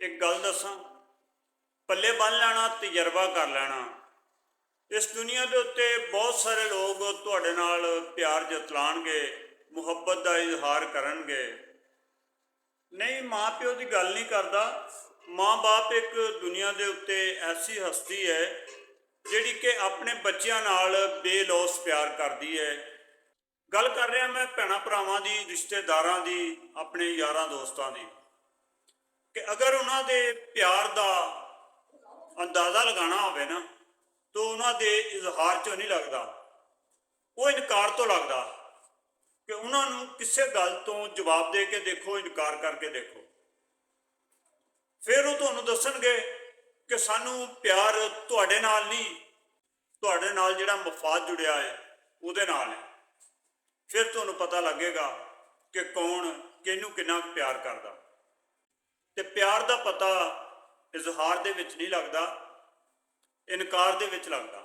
एक गल दसां, पल्ले बन लैना, तजर्बा कर लेना। इस दुनिया के उत्ते बहुत सारे लोग तुहाडे नाल प्यार जतलाणगे, मुहब्बत का इजहार करनगे। नहीं, माँ प्यो की गल नहीं करता। माँ बाप एक दुनिया के उत्ते ऐसी हस्ती है जिहड़ी कि अपने बच्चों नाल बेलौस प्यार करती है। गल कर रहा मैं भैणों भरावां दी, रिश्तेदारां दी, अपने यारां दोस्तां दी, कि अगर उन्होंने प्यार का अंदाज़ा लगाना होवे ना तो उन्होंने इजहार चो नहीं लगता, वो इनकार तो लगता कि उन्होंने किसी गल तो जवाब दे के देखो, इनकार करके देखो, फिर वो तुहानूं दसणगे कि सानू प्यार तुहाडे नाल नहीं, तुहाडे नाल जिहड़ा मफाद जुड़िया है उहदे नाल है। फिर तुहानूं पता लगेगा कि कौन किहनूं किन्ना प्यार करदा। ते प्यार का पता इजहार दे विच नहीं लगता, इनकार दे विच लगदा।